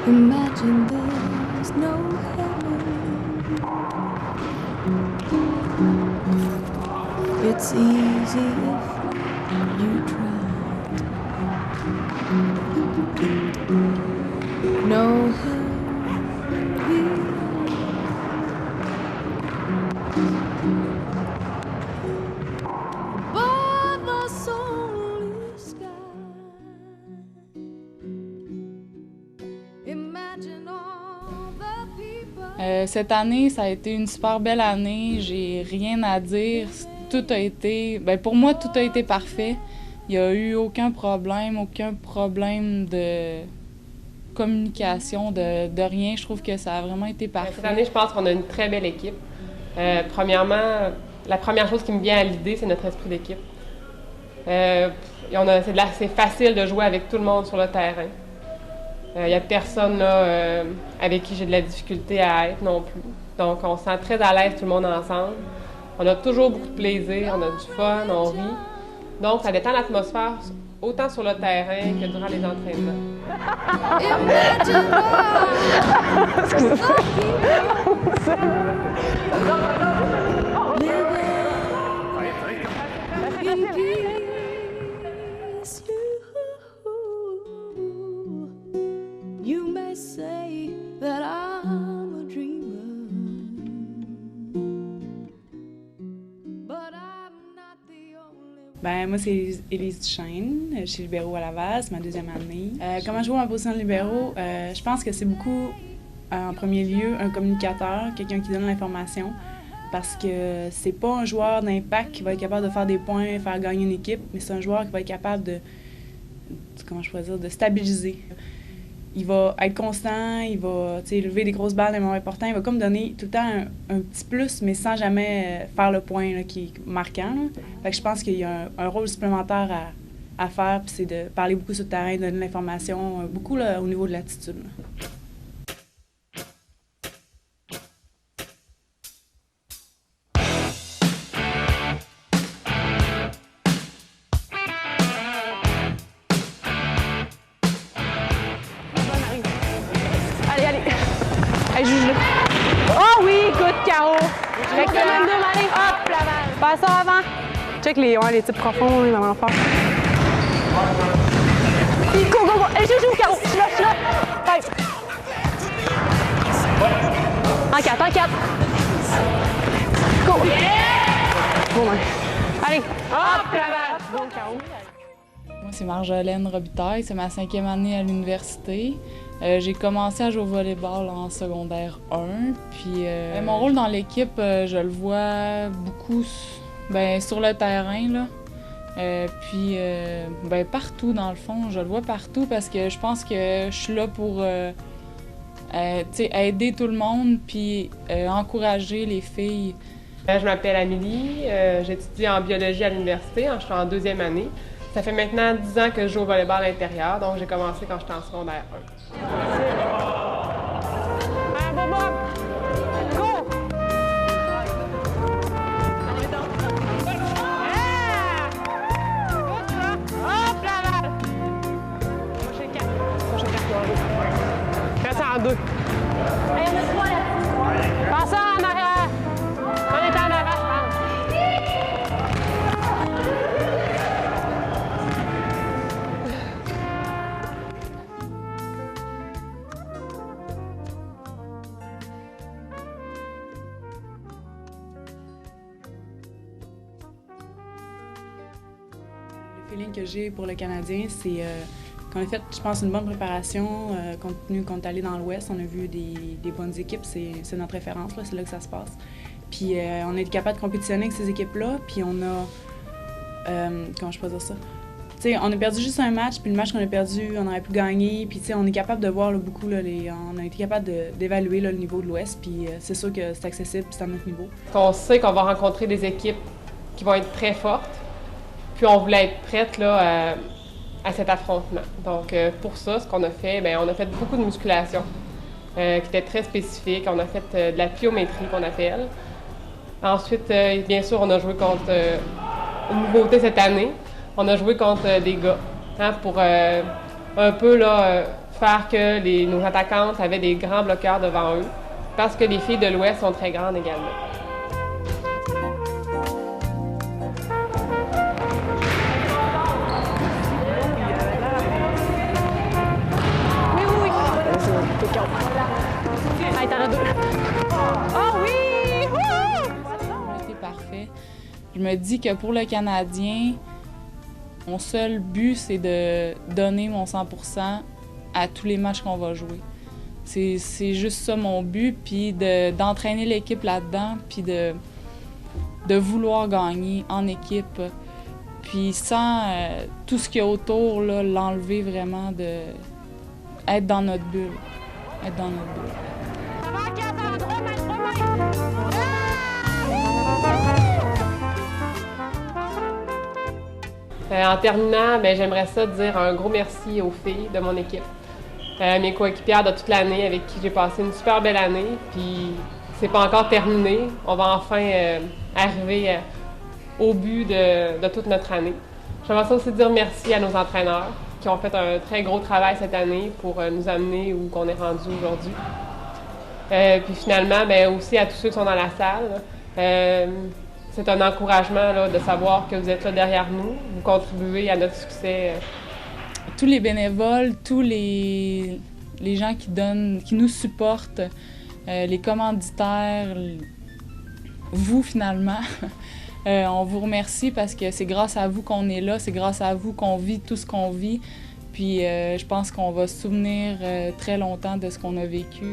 Imagine there's no heaven. It's easy if you try. No hell above the solar sky. Imagine all the people. Cette année, ça a été une super belle année. J'ai rien à dire. Tout a été... pour moi, tout a été parfait. Il n'y a eu aucun problème de communication, de rien. Je trouve que ça a vraiment été parfait. Cette année, je pense qu'on a une très belle équipe. Premièrement, la première chose qui me vient à l'idée, c'est notre esprit d'équipe. C'est facile de jouer avec tout le monde sur le terrain. Il n'y a personne là, avec qui j'ai de la difficulté à être non plus. Donc, on se sent très à l'aise tout le monde ensemble. On a toujours beaucoup de plaisir, on a du fun, on rit. Donc, ça détend l'atmosphère autant sur le terrain que durant les entraînements. You may say that I'm a dreamer, but I'm not the only one. Moi, c'est Élise Duchesne, je suis libéraux à Laval, c'est ma deuxième année. Comment je vois ma position de libéraux? Je pense que c'est beaucoup, en premier lieu, un communicateur, quelqu'un qui donne l'information, parce que c'est pas un joueur d'impact qui va être capable de faire des points, faire gagner une équipe, mais c'est un joueur qui va être capable de stabiliser. Il va être constant, il va lever des grosses balles dans les moments importants. Il va comme donner tout le temps un petit plus, mais sans jamais faire le point là, qui est marquant. Là. Fait que je pense qu'il y a un rôle supplémentaire à faire, puis c'est de parler beaucoup sur le terrain, de donner de l'information, beaucoup là, au niveau de l'attitude. Là. Allez, juge-le. Oh oui, good KO. Excellent. Allez, hop, la balle. Passe ça avant. Check les types profonds, ils vont en faire. Go, go, go. Allez, joue, KO. Je suis là. Five. En 4. Go. Bon, allez, hop, la balle. Bon, KO. Moi, c'est Marjolaine Robitaille, c'est ma 5e année à l'université. J'ai commencé à jouer au volleyball en secondaire 1, puis mon rôle dans l'équipe, je le vois beaucoup sur le terrain, là. Puis partout, dans le fond, je le vois partout parce que je pense que je suis là pour aider tout le monde, puis encourager les filles. Je m'appelle Amélie, j'étudie en biologie à l'université, je suis en 2e année. Ça fait maintenant 10 ans que je joue au volleyball à l'intérieur, donc j'ai commencé quand j'étais en secondaire 1. Go! Hop, la balle! Prochain 4. Reste en 2. Allez, on a 3 là. Passe en arrière. On est en avant, je pense. Le feeling que j'ai pour le Canadien, c'est qu'on a fait, je pense, une bonne préparation. Compte tenu qu'on est allé dans l'Ouest, on a vu des bonnes équipes, c'est notre référence, là, c'est là que ça se passe. Puis on est capable de compétitionner avec ces équipes-là, puis on a... comment je peux dire ça? T'sais, on a perdu juste un match, puis le match qu'on a perdu, on aurait pu gagner. Puis on est capable de voir là, beaucoup, là, on a été capable d'évaluer là, le niveau de l'Ouest, puis c'est sûr que c'est accessible, puis c'est à notre niveau. On sait qu'on va rencontrer des équipes qui vont être très fortes, puis on voulait être prête là, à cet affrontement. Donc pour ça, ce qu'on a fait, on a fait beaucoup de musculation qui était très spécifique. On a fait de la pliométrie qu'on appelle. Ensuite, bien sûr, on a joué contre une nouveauté cette année. On a joué contre des gars pour un peu là, faire que nos attaquantes avaient des grands bloqueurs devant eux, parce que les filles de l'Ouest sont très grandes également. Hey, t'en as deux. Oh oui! C'était parfait. Je me dis que pour le Canadien, mon seul but, c'est de donner mon 100% à tous les matchs qu'on va jouer. C'est juste ça mon but, puis d'entraîner l'équipe là-dedans, puis de vouloir gagner en équipe, puis sans tout ce qu'il y a autour, l'enlever vraiment, être dans notre bulle. Être dans notre bulle. En terminant, j'aimerais ça dire un gros merci aux filles de mon équipe. Mes coéquipières de toute l'année avec qui j'ai passé une super belle année. Puis c'est pas encore terminé. On va enfin arriver au but de toute notre année. J'aimerais ça aussi dire merci à nos entraîneurs qui ont fait un très gros travail cette année pour nous amener où on est rendu aujourd'hui. Puis finalement, aussi à tous ceux qui sont dans la salle. C'est un encouragement là, de savoir que vous êtes là derrière nous, vous contribuez à notre succès. Tous les bénévoles, tous les gens qui nous supportent, les commanditaires, vous finalement, on vous remercie parce que c'est grâce à vous qu'on est là, c'est grâce à vous qu'on vit tout ce qu'on vit. Puis je pense qu'on va se souvenir très longtemps de ce qu'on a vécu.